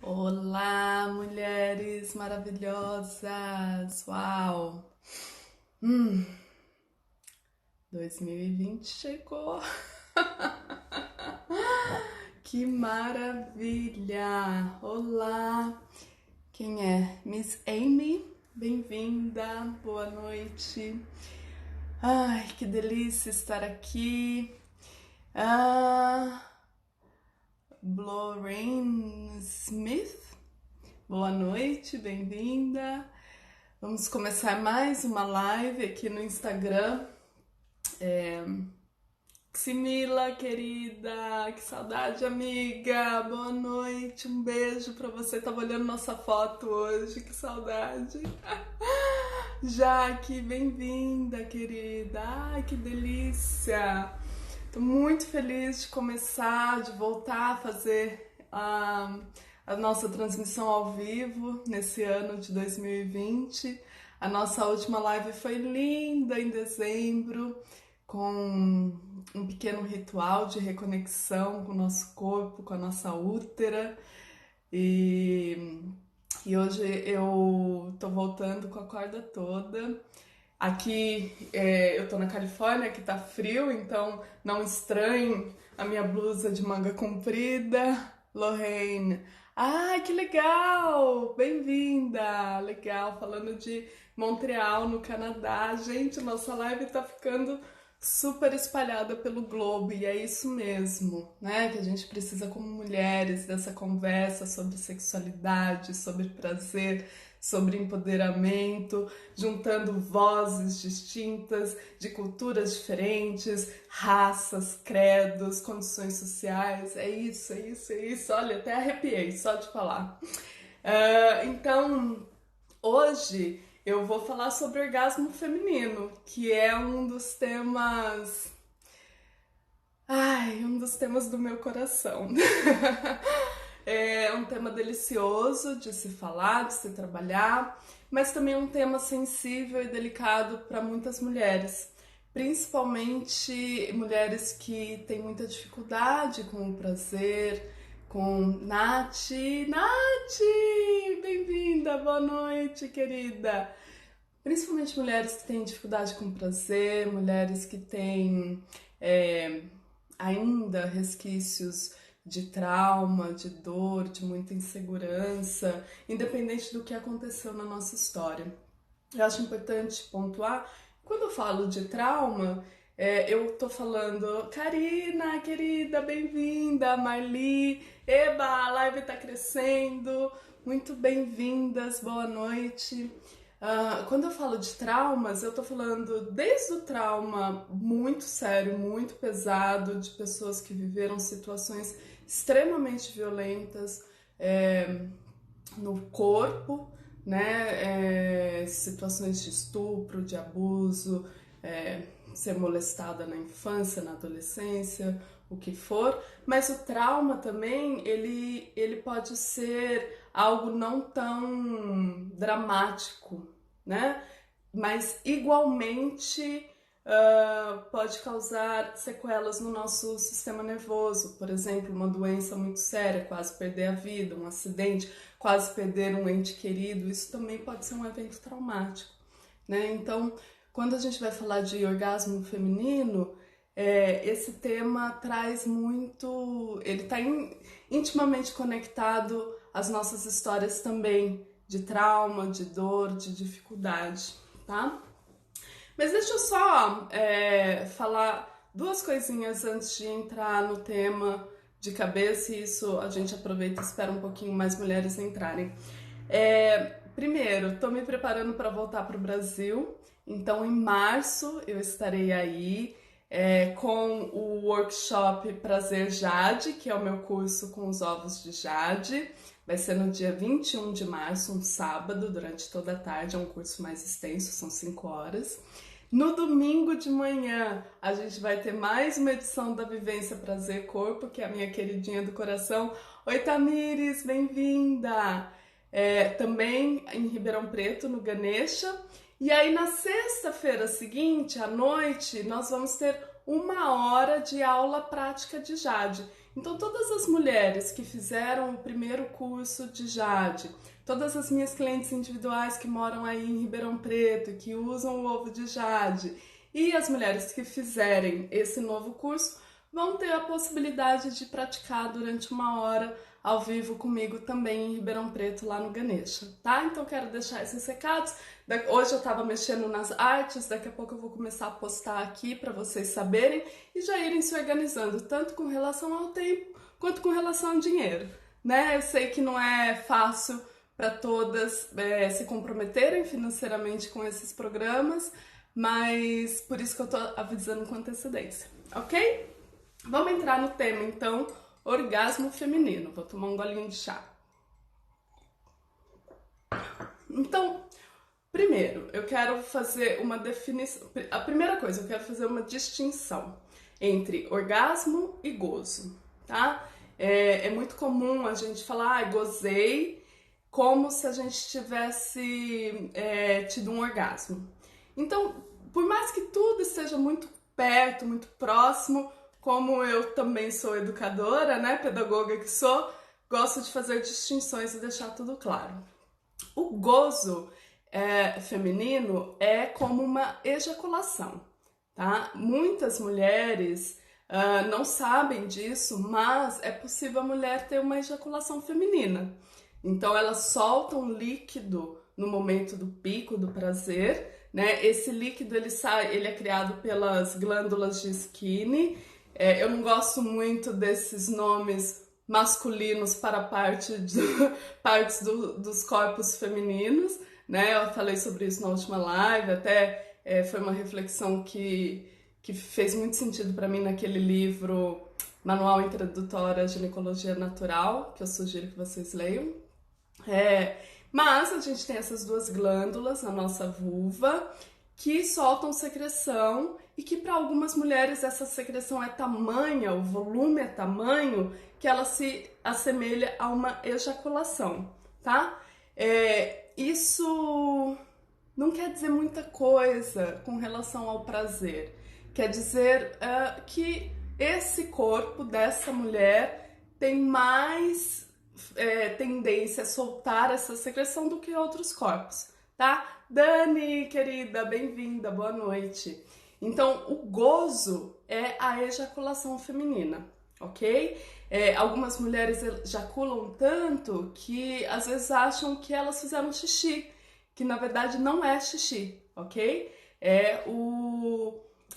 Olá, mulheres maravilhosas! Uau! Hum, 2020 chegou! Que maravilha! Olá! Quem é? Miss Amy? Bem-vinda! Boa noite! Ai, que delícia estar aqui! Ah, Lorraine Smith? Boa noite, bem-vinda! Vamos começar mais uma live aqui no Instagram. Ximila, querida, que saudade, amiga. Boa noite, um beijo pra você. Tava olhando nossa foto hoje, que saudade. Jaque, bem-vinda, querida. Ai, que delícia. Tô muito feliz de começar, de voltar a fazer a nossa transmissão ao vivo nesse ano de 2020. A nossa última live foi linda em dezembro, com um pequeno ritual de reconexão com o nosso corpo, com a nossa útera. E, e hoje eu tô voltando com a corda toda. Aqui eu tô na Califórnia, que tá frio, então não estranhe a minha blusa de manga comprida. Lorraine, ai que legal! Bem-vinda! Legal, falando de Montreal, no Canadá. Gente, nossa live tá ficando super espalhada pelo globo e é isso mesmo, né? Que a gente precisa, como mulheres, dessa conversa sobre sexualidade, sobre prazer, sobre empoderamento, juntando vozes distintas, de culturas diferentes, raças, credos, condições sociais. É isso, é isso, é isso. Olha, até arrepiei só de falar. Então, hoje eu vou falar sobre orgasmo feminino, que é um dos temas. Ai, um dos temas do meu coração. É um tema delicioso de se falar, de se trabalhar, mas também um tema sensível e delicado para muitas mulheres, principalmente mulheres que têm muita dificuldade com o prazer, com Nath. Nath, bem-vinda, boa noite, querida. Principalmente mulheres que têm dificuldade com prazer, mulheres que têm ainda resquícios de trauma, de dor, de muita insegurança, independente do que aconteceu na nossa história. Eu acho importante pontuar, quando eu falo de trauma, eu tô falando, Karina, querida, bem-vinda, Marli, eba, a live tá crescendo, muito bem-vindas, boa noite. Quando eu falo de traumas, eu tô falando desde o trauma muito sério, muito pesado, de pessoas que viveram situações extremamente violentas no corpo, né? Situações de estupro, de abuso, ser molestada na infância, na adolescência, o que for, mas o trauma também, ele pode ser algo não tão dramático, né? Mas igualmente pode causar sequelas no nosso sistema nervoso, por exemplo, uma doença muito séria, quase perder a vida, um acidente, quase perder um ente querido, isso também pode ser um evento traumático, né? Então, quando a gente vai falar de orgasmo feminino, esse tema traz muito, ele está intimamente conectado às nossas histórias também de trauma, de dor, de dificuldade, tá? Mas deixa eu só falar duas coisinhas antes de entrar no tema de cabeça, e isso a gente aproveita e espera um pouquinho mais mulheres entrarem. Primeiro, estou me preparando para voltar para o Brasil, então em março eu estarei aí com o workshop Prazer Jade, que é o meu curso com os ovos de Jade. Vai ser no dia 21 de março, um sábado, durante toda a tarde, é um curso mais extenso, são 5 horas. No domingo de manhã, a gente vai ter mais uma edição da Vivência Prazer Corpo, que é a minha queridinha do coração. Oi, Tamires, bem-vinda! Também em Ribeirão Preto, no Ganesha. E aí, na sexta-feira seguinte, à noite, nós vamos ter 1 hora de aula prática de Jade. Então, todas as mulheres que fizeram o primeiro curso de Jade, todas as minhas clientes individuais que moram aí em Ribeirão Preto, que usam o ovo de Jade, e as mulheres que fizerem esse novo curso, vão ter a possibilidade de praticar durante 1 hora ao vivo comigo também em Ribeirão Preto, lá no Ganesha, tá? Então quero deixar esses recados. Hoje eu tava mexendo nas artes, daqui a pouco eu vou começar a postar aqui para vocês saberem e já irem se organizando, tanto com relação ao tempo quanto com relação ao dinheiro, né? Eu sei que não é fácil para todas se comprometerem financeiramente com esses programas, mas por isso que eu tô avisando com antecedência, ok? Vamos entrar no tema, então, orgasmo feminino. Vou tomar um golinho de chá. Então, primeiro, eu quero fazer uma definição. A primeira coisa, eu quero fazer uma distinção entre orgasmo e gozo, tá? É muito comum a gente falar, gozei, como se a gente tivesse tido um orgasmo. Então, por mais que tudo esteja muito perto, muito próximo, como eu também sou educadora, né, pedagoga que sou, gosto de fazer distinções e deixar tudo claro. O gozo feminino é como uma ejaculação, tá? Muitas mulheres não sabem disso, mas é possível a mulher ter uma ejaculação feminina. Então elas soltam líquido no momento do pico do prazer, né? Esse líquido ele é criado pelas glândulas de Skinny. Eu não gosto muito desses nomes masculinos para partes dos corpos femininos, né? Eu falei sobre isso na última live, até foi uma reflexão que fez muito sentido para mim naquele livro Manual Introdutório à Ginecologia Natural, que eu sugiro que vocês leiam. Mas a gente tem essas duas glândulas na nossa vulva que soltam secreção e que para algumas mulheres essa secreção é tamanha, o volume é tamanho que ela se assemelha a uma ejaculação, tá? Isso não quer dizer muita coisa com relação ao prazer. Quer dizer que esse corpo dessa mulher tem mais tendência a soltar essa secreção do que outros corpos, tá? Dani, querida, bem-vinda, boa noite. Então, o gozo é a ejaculação feminina, ok? Algumas mulheres ejaculam tanto que às vezes acham que elas fizeram xixi, que na verdade não é xixi, ok? É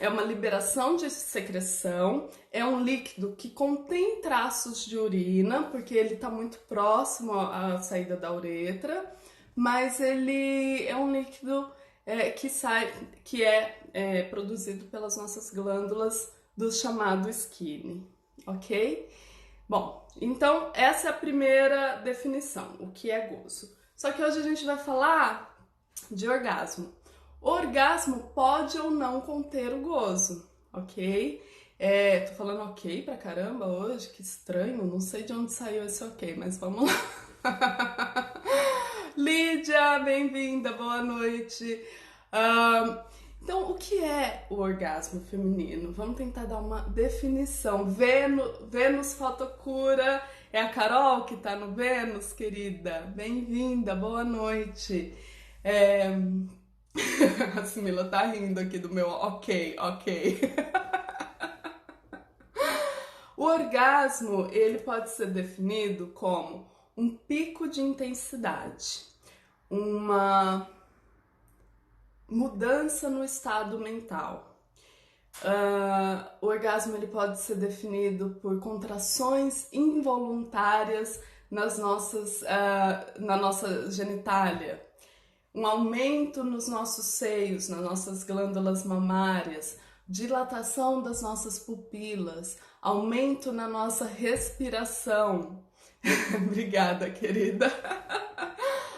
uma liberação de secreção, é um líquido que contém traços de urina, porque ele está muito próximo à saída da uretra, mas ele é um líquido que é produzido pelas nossas glândulas do chamado skin, ok? Bom, então essa é a primeira definição, o que é gozo. Só que hoje a gente vai falar de orgasmo. O orgasmo pode ou não conter o gozo, ok? Tô falando ok pra caramba hoje, que estranho, não sei de onde saiu esse ok, mas vamos lá. Lídia, bem-vinda, boa noite. Então, o que é o orgasmo feminino? Vamos tentar dar uma definição. Vênus Fotocura, é a Carol que tá no Vênus, querida? Bem-vinda, boa noite. A Simila tá rindo aqui do meu ok. O orgasmo, ele pode ser definido como um pico de intensidade, uma mudança no estado mental. O orgasmo ele pode ser definido por contrações involuntárias na nossa genitália, um aumento nos nossos seios, nas nossas glândulas mamárias, dilatação das nossas pupilas, aumento na nossa respiração. Obrigada, querida.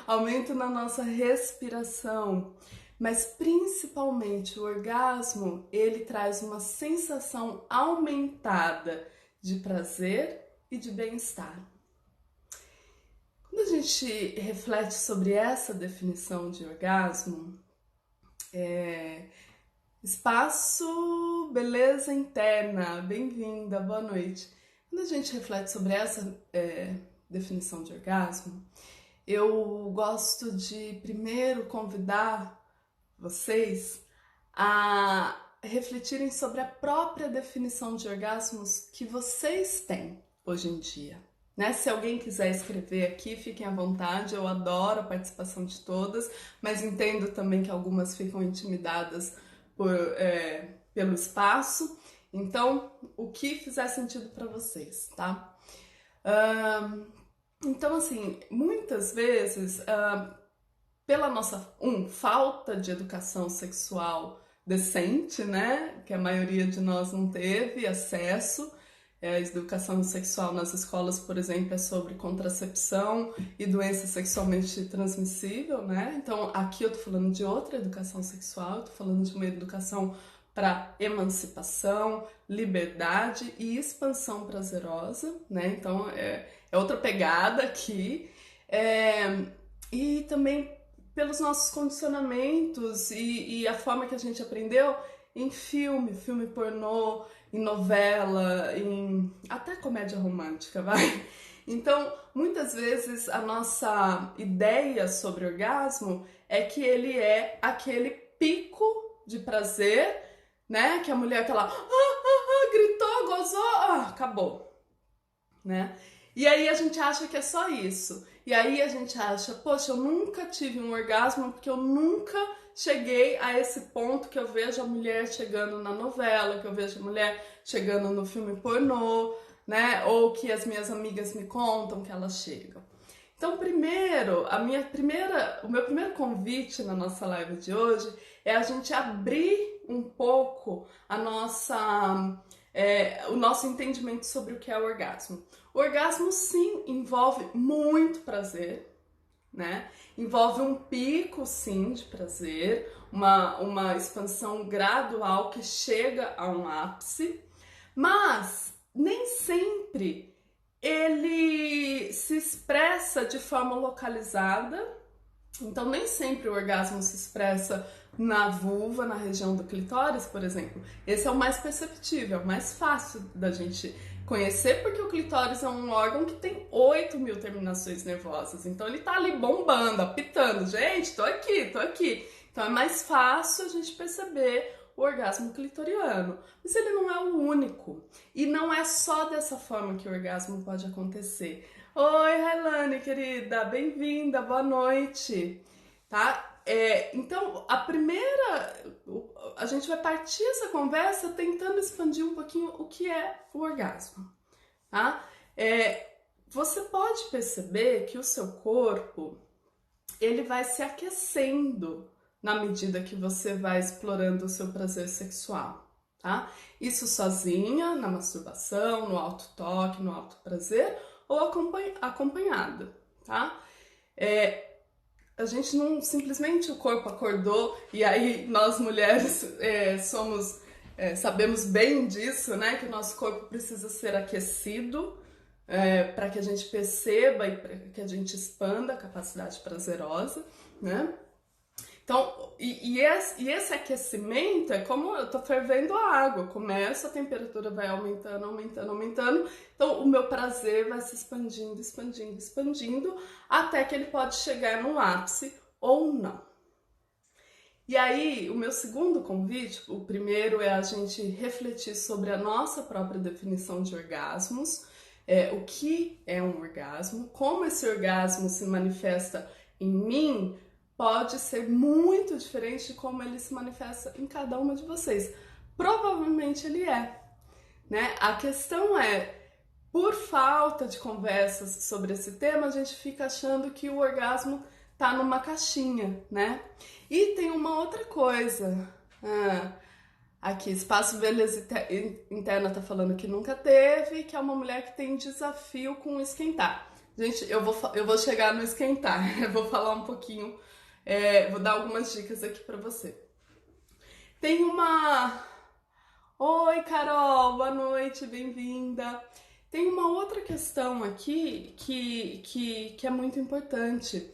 Aumento na nossa respiração. Mas principalmente o orgasmo, ele traz uma sensação aumentada de prazer e de bem-estar. Quando a gente reflete sobre essa definição de orgasmo, espaço, beleza interna, bem-vinda, boa noite. quando a gente reflete sobre essa definição de orgasmo, eu gosto de primeiro convidar vocês a refletirem sobre a própria definição de orgasmos que vocês têm hoje em dia. Né? Se alguém quiser escrever aqui, fiquem à vontade, eu adoro a participação de todas, mas entendo também que algumas ficam intimidadas pelo espaço. Então, o que fizer sentido para vocês, tá? Então, assim, muitas vezes, pela nossa, falta de educação sexual decente, né? Que a maioria de nós não teve acesso. A educação sexual nas escolas, por exemplo, é sobre contracepção e doença sexualmente transmissível, né? Então, aqui eu tô falando de outra educação sexual, eu tô falando de uma educação para emancipação, liberdade e expansão prazerosa, né? Então, é outra pegada aqui. E também pelos nossos condicionamentos e a forma que a gente aprendeu em filme pornô, em novela, em até comédia romântica, vai. Então, muitas vezes a nossa ideia sobre orgasmo é que ele é aquele pico de prazer, né? Que a mulher tá lá, gritou, gozou, acabou, né? E aí a gente acha que é só isso. E aí a gente acha, poxa, eu nunca tive um orgasmo porque eu nunca cheguei a esse ponto que eu vejo a mulher chegando na novela, que eu vejo a mulher chegando no filme pornô, né? Ou que as minhas amigas me contam que elas chegam. Então, primeiro, o meu primeiro convite na nossa live de hoje é a gente abrir um pouco o nosso entendimento sobre o que é o orgasmo. O orgasmo, sim, envolve muito prazer, né? Envolve um pico, sim, de prazer, uma expansão gradual que chega a um ápice, mas nem sempre ele se expressa de forma localizada. Então, nem sempre o orgasmo se expressa na vulva, na região do clitóris, por exemplo. Esse é o mais perceptível, é o mais fácil da gente conhecer, porque o clitóris é um órgão que tem 8.000 terminações nervosas. Então, ele tá ali bombando, apitando. Gente, tô aqui. Então, é mais fácil a gente perceber o orgasmo clitoriano. Mas ele não é o único. E não é só dessa forma que o orgasmo pode acontecer. Oi, Railane, querida, bem-vinda, boa noite, tá? Então, a gente vai partir essa conversa tentando expandir um pouquinho o que é o orgasmo, tá? Você pode perceber que o seu corpo, ele vai se aquecendo na medida que você vai explorando o seu prazer sexual, tá? Isso sozinha, na masturbação, no autotoque, no autoprazer, ou acompanhado, tá? A gente não simplesmente o corpo acordou e aí nós mulheres sabemos bem disso, né? Que o nosso corpo precisa ser aquecido para que a gente perceba e para que a gente expanda a capacidade prazerosa, né? Então, esse aquecimento é como eu tô fervendo a água, começa, a temperatura vai aumentando, então o meu prazer vai se expandindo, até que ele pode chegar num ápice ou não. E aí, o meu segundo convite, o primeiro é a gente refletir sobre a nossa própria definição de orgasmos, o que é um orgasmo, como esse orgasmo se manifesta em mim, pode ser muito diferente de como ele se manifesta em cada uma de vocês. Provavelmente ele é, né? A questão é, por falta de conversas sobre esse tema, a gente fica achando que o orgasmo tá numa caixinha, né? E tem uma outra coisa. Aqui, Espaço Beleza Interna tá falando que nunca teve, que é uma mulher que tem desafio com esquentar. Gente, eu vou chegar no esquentar, eu vou falar um pouquinho. Vou dar algumas dicas aqui pra você. Tem uma... Oi, Carol, boa noite, bem-vinda. Tem uma outra questão aqui que é muito importante.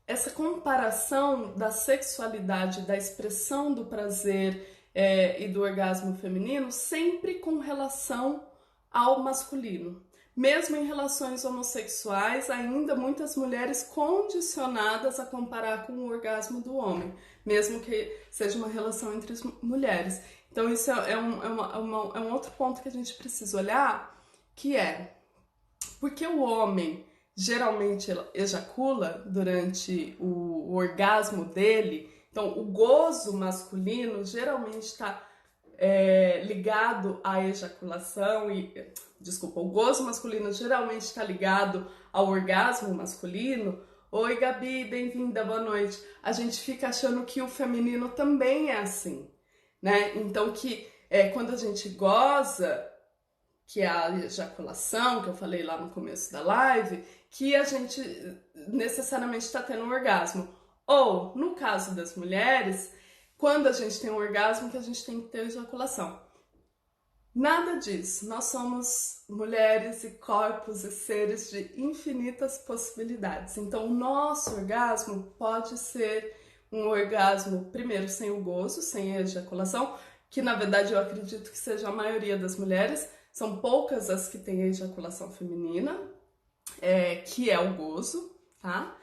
Essa comparação da sexualidade, da expressão do prazer e do orgasmo feminino sempre com relação ao masculino. Mesmo em relações homossexuais, ainda muitas mulheres condicionadas a comparar com o orgasmo do homem, mesmo que seja uma relação entre as mulheres. Então isso é um outro ponto que a gente precisa olhar, que é porque o homem geralmente ejacula durante o orgasmo dele, então o gozo masculino geralmente está ligado à ejaculação o gozo masculino geralmente está ligado ao orgasmo masculino. Oi, Gabi, bem-vinda, boa noite. A gente fica achando que o feminino também é assim, né? Então que quando a gente goza, que é a ejaculação, que eu falei lá no começo da live, que a gente necessariamente está tendo um orgasmo. Ou, no caso das mulheres, quando a gente tem um orgasmo, que a gente tem que ter ejaculação. Nada disso. Nós somos mulheres e corpos e seres de infinitas possibilidades. Então, o nosso orgasmo pode ser um orgasmo, primeiro, sem o gozo, sem a ejaculação, que na verdade eu acredito que seja a maioria das mulheres. São poucas as que têm a ejaculação feminina, que é o gozo, tá?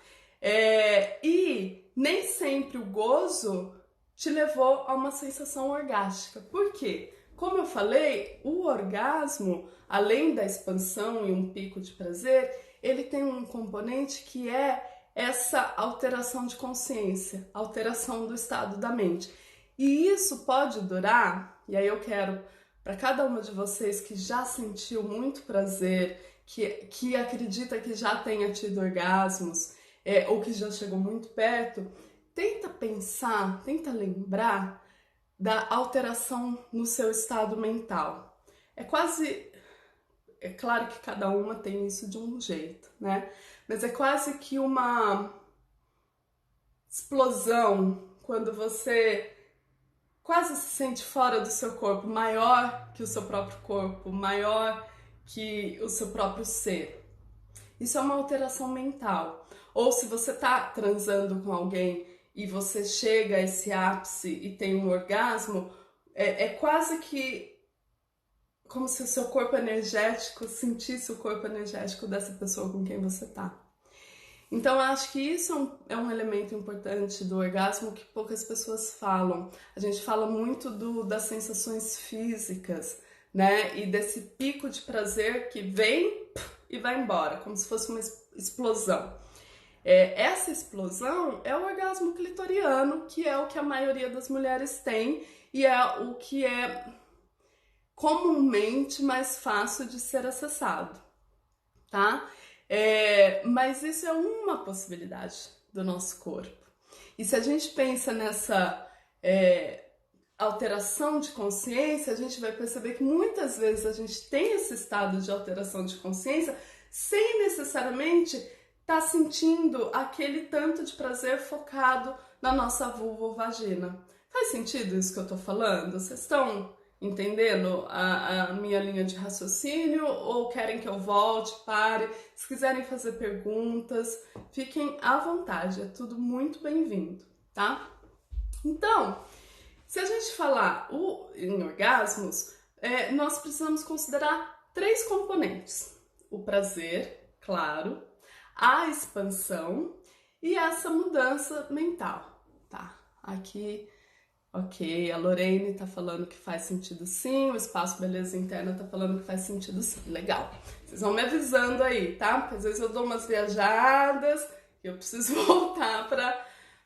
E nem sempre o gozo te levou a uma sensação orgástica. Por quê? Como eu falei, o orgasmo, além da expansão e um pico de prazer, ele tem um componente que é essa alteração de consciência, alteração do estado da mente. E isso pode durar, e aí eu quero, para cada uma de vocês que já sentiu muito prazer, que acredita que já tenha tido orgasmos, ou que já chegou muito perto, tenta pensar, tenta lembrar da alteração no seu estado mental. É claro que cada uma tem isso de um jeito, né? Mas é quase que uma explosão quando você quase se sente fora do seu corpo, maior que o seu próprio corpo, maior que o seu próprio ser. Isso é uma alteração mental. Ou se você tá transando com alguém e você chega a esse ápice e tem um orgasmo, é quase que como se o seu corpo energético sentisse o corpo energético dessa pessoa com quem você tá. Então, eu acho que isso é um elemento importante do orgasmo que poucas pessoas falam. A gente fala muito das sensações físicas, né? E desse pico de prazer que vem e vai embora, como se fosse uma explosão. Essa explosão é o orgasmo clitoriano, que é o que a maioria das mulheres tem e é o que é comumente mais fácil de ser acessado, tá? Mas isso é uma possibilidade do nosso corpo. E se a gente pensa nessa alteração de consciência, a gente vai perceber que muitas vezes a gente tem esse estado de alteração de consciência sem necessariamente estar sentindo aquele tanto de prazer focado na nossa vulva ou vagina. Faz sentido isso que eu tô falando? Vocês estão entendendo a minha linha de raciocínio ou querem que eu volte, pare? Se quiserem fazer perguntas, fiquem à vontade, é tudo muito bem-vindo, tá? Então, se a gente falar em orgasmos, nós precisamos considerar 3 componentes. O prazer, claro, a expansão e essa mudança mental, tá? Aqui, ok, a Lorene tá falando que faz sentido sim, o Espaço Beleza Interna tá falando que faz sentido sim, legal. Vocês vão me avisando aí, tá? Porque às vezes eu dou umas viajadas e eu preciso voltar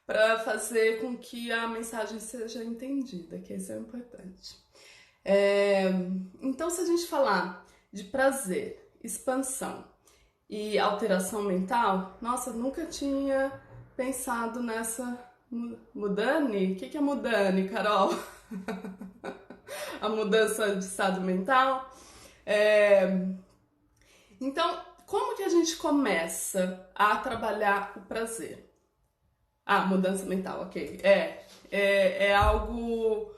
para fazer com que a mensagem seja entendida, que isso é importante. Então, se a gente falar de prazer, expansão e alteração mental, nossa, nunca tinha pensado nessa Mudane? O que é Mudane, Carol? A mudança de estado mental. Então, como que a gente começa a trabalhar o prazer? Mudança mental, ok. É algo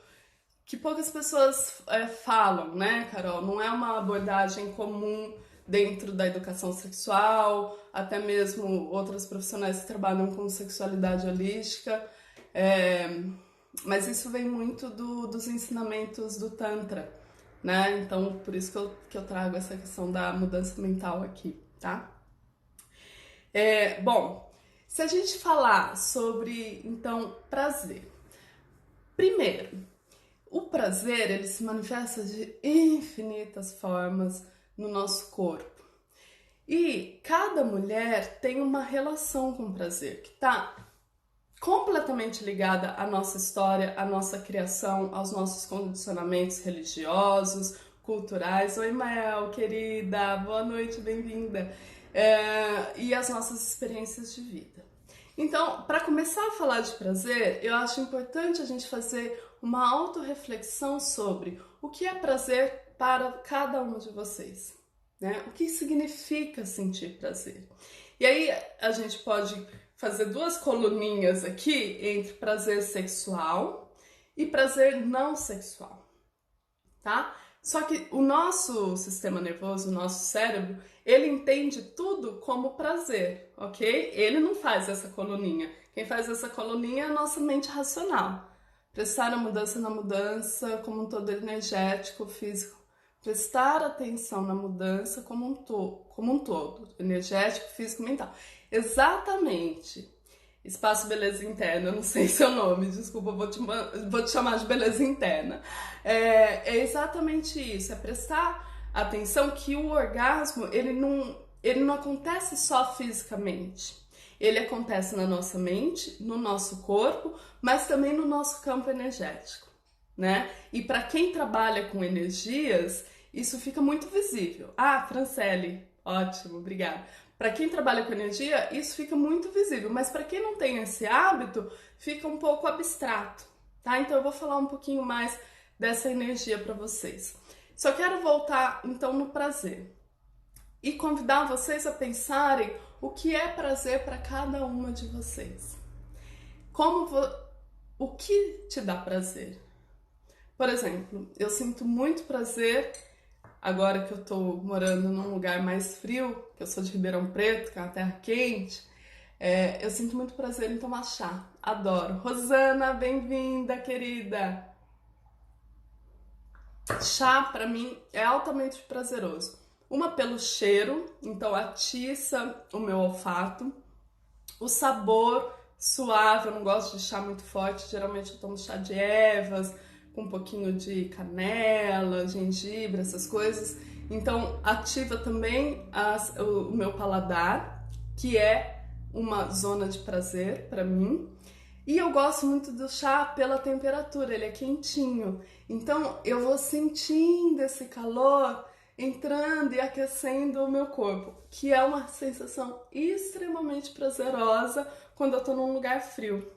que poucas pessoas falam, né, Carol? Não é uma abordagem comum dentro da educação sexual, até mesmo outras profissionais que trabalham com sexualidade holística. Mas isso vem muito dos ensinamentos do Tantra, né? Então, por isso que eu trago essa questão da mudança mental aqui, tá? Bom, se a gente falar sobre, então, prazer. Primeiro, o prazer, ele se manifesta de infinitas formas no nosso corpo. E cada mulher tem uma relação com o prazer que está completamente ligada à nossa história, à nossa criação, aos nossos condicionamentos religiosos, culturais. Oi, Mael, querida, boa noite, bem-vinda. E as nossas experiências de vida. Então, para começar a falar de prazer, eu acho importante a gente fazer uma autorreflexão sobre o que é prazer para cada um de vocês, né? O que significa sentir prazer? E aí a gente pode fazer duas coluninhas aqui entre prazer sexual e prazer não sexual, tá? Só que o nosso sistema nervoso, o nosso cérebro, ele entende tudo como prazer, ok? Ele não faz essa coluninha. Quem faz essa coluninha é a nossa mente racional. Prestar a mudança na mudança como um todo energético, físico. Prestar atenção na mudança como um todo, energético, físico, mental. Exatamente. Espaço Beleza Interna, não sei seu nome, desculpa, vou te chamar de Beleza Interna. É exatamente isso, é prestar atenção que o orgasmo, ele não acontece só fisicamente. Ele acontece na nossa mente, no nosso corpo, mas também no nosso campo energético, né? E para quem trabalha com energias, isso fica muito visível. Ah, Franciele, ótimo, obrigada. Para quem trabalha com energia, isso fica muito visível, mas para quem não tem esse hábito, fica um pouco abstrato, tá? Então eu vou falar um pouquinho mais dessa energia para vocês. Só quero voltar então no prazer e convidar vocês a pensarem o que é prazer para cada uma de vocês. O que te dá prazer? Por exemplo, eu sinto muito prazer agora que eu tô morando num lugar mais frio, que eu sou de Ribeirão Preto, que é uma terra quente, eu sinto muito prazer em tomar chá. Adoro. Rosana, bem-vinda, querida! Chá, pra mim, é altamente prazeroso. Uma pelo cheiro, então atiça o meu olfato. O sabor suave, eu não gosto de chá muito forte, geralmente eu tomo chá de ervas, com um pouquinho de canela, gengibre, essas coisas. Então ativa também o meu paladar, que é uma zona de prazer para mim. E eu gosto muito do chá pela temperatura, ele é quentinho. Então eu vou sentindo esse calor entrando e aquecendo o meu corpo, que é uma sensação extremamente prazerosa quando eu tô num lugar frio.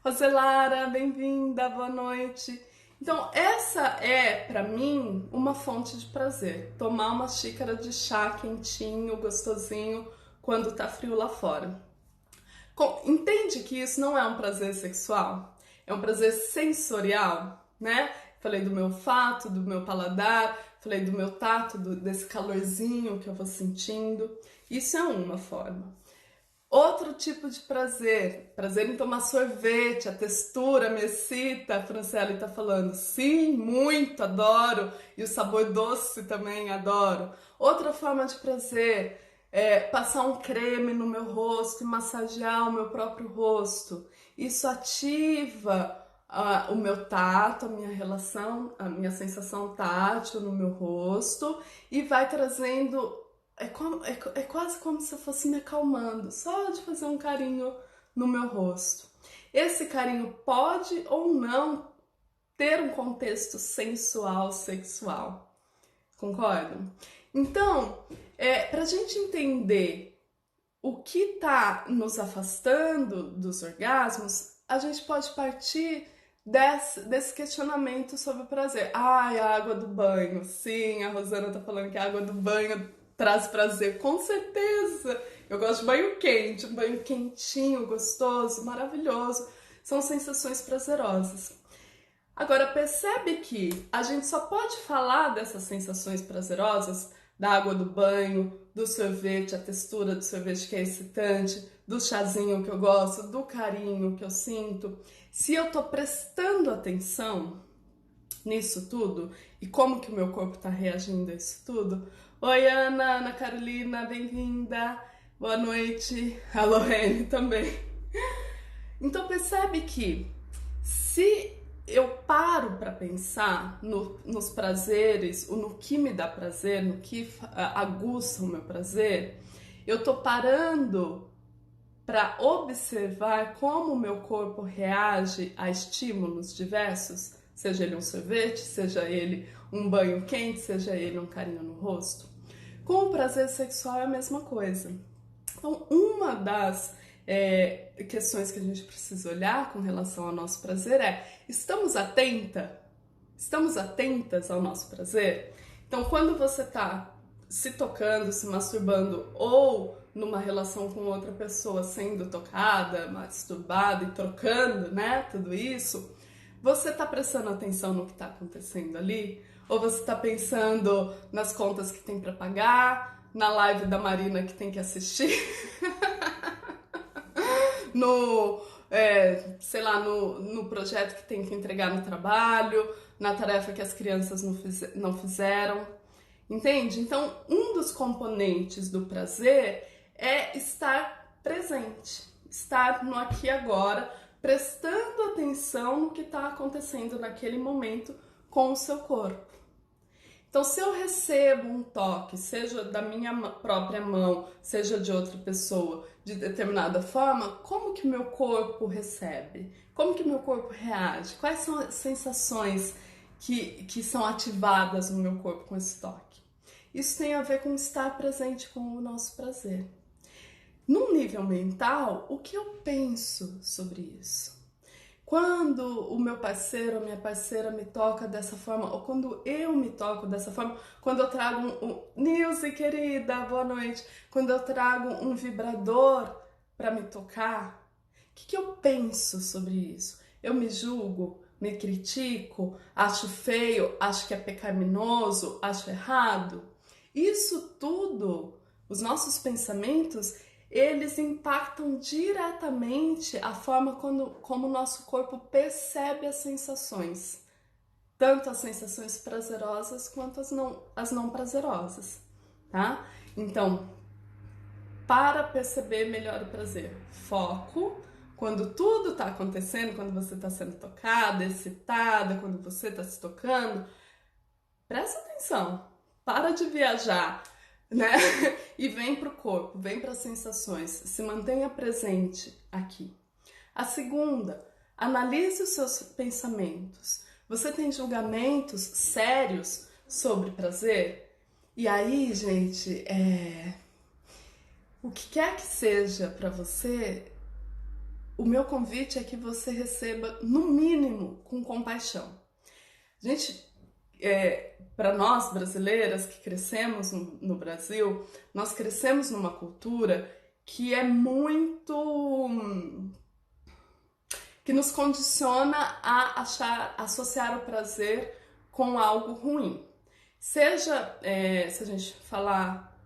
Roselara, bem-vinda, boa noite. Então, essa é, para mim, uma fonte de prazer. Tomar uma xícara de chá quentinho, gostosinho, quando tá frio lá fora. Entende que isso não é um prazer sexual? É um prazer sensorial, né? Falei do meu olfato, do meu paladar, falei do meu tato, desse calorzinho que eu vou sentindo. Isso é uma forma. Outro tipo de prazer em tomar sorvete, a textura, a mecita, a Franciele tá falando, sim, muito, adoro, e o sabor doce também, adoro. Outra forma de prazer é passar um creme no meu rosto e massagear o meu próprio rosto. Isso ativa o meu tato, a minha relação, a minha sensação tátil no meu rosto e vai trazendo. É quase como se eu fosse me acalmando, só de fazer um carinho no meu rosto. Esse carinho pode ou não ter um contexto sensual, sexual. Concordam? Então, para a gente entender o que está nos afastando dos orgasmos, a gente pode partir desse questionamento sobre o prazer. Ai, a água do banho. Sim, a Rosana tá falando que a água do banho traz prazer, com certeza. Eu gosto de banho quente, um banho quentinho, gostoso, maravilhoso. São sensações prazerosas. Agora percebe que a gente só pode falar dessas sensações prazerosas da água do banho, do sorvete, a textura do sorvete que é excitante, do chazinho que eu gosto, do carinho que eu sinto. Se eu tô prestando atenção nisso tudo e como que o meu corpo tá reagindo a isso tudo. Oi, Ana Carolina, bem-vinda. Boa noite. A Lorene também. Então percebe que se eu paro para pensar nos prazeres, no que me dá prazer, no que aguça o meu prazer, eu tô parando para observar como o meu corpo reage a estímulos diversos, seja ele um sorvete, seja ele um banho quente, seja ele um carinho no rosto. Com o prazer sexual é a mesma coisa. Então, uma das questões que a gente precisa olhar com relação ao nosso prazer é: estamos atentas ao nosso prazer? Então, quando você está se tocando, se masturbando ou numa relação com outra pessoa sendo tocada, masturbada e trocando, né, tudo isso, você está prestando atenção no que está acontecendo ali? Ou você está pensando nas contas que tem para pagar, na live da Marina que tem que assistir, sei lá, no projeto que tem que entregar no trabalho, na tarefa que as crianças não fizeram? Entende? Então, um dos componentes do prazer é estar presente, estar no aqui e agora, prestando atenção no que está acontecendo naquele momento com o seu corpo. Então, se eu recebo um toque, seja da minha própria mão, seja de outra pessoa, de determinada forma, como que meu corpo recebe? Como que meu corpo reage? Quais são as sensações que são ativadas no meu corpo com esse toque? Isso tem a ver com estar presente com o nosso prazer. Num nível mental, o que eu penso sobre isso? Quando o meu parceiro ou minha parceira me toca dessa forma, ou quando eu me toco dessa forma, quando eu trago Nilce, querida, boa noite. Quando eu trago um vibrador para me tocar, o que eu penso sobre isso? Eu me julgo, me critico, acho feio, acho que é pecaminoso, acho errado? Isso tudo, os nossos pensamentos, eles impactam diretamente a forma como o nosso corpo percebe as sensações. Tanto as sensações prazerosas quanto as não prazerosas, tá? Então, para perceber melhor o prazer, foco. Quando tudo está acontecendo, quando você está sendo tocada, excitada, quando você está se tocando, presta atenção, para de viajar, né? E vem para o corpo, vem para as sensações, se mantenha presente aqui. A segunda, analise os seus pensamentos. Você tem julgamentos sérios sobre prazer? E aí, gente, o que quer que seja para você, o meu convite é que você receba, no mínimo, com compaixão. Gente, para nós brasileiras que crescemos no Brasil, nós crescemos numa cultura que é muito... que nos condiciona a associar o prazer com algo ruim. Seja, se a gente falar,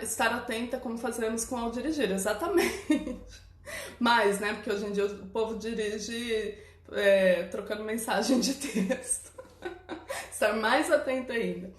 estar atenta como fazemos com ao dirigir, exatamente. Mas, né, porque hoje em dia o povo dirige trocando mensagem de texto. Estar mais atento ainda.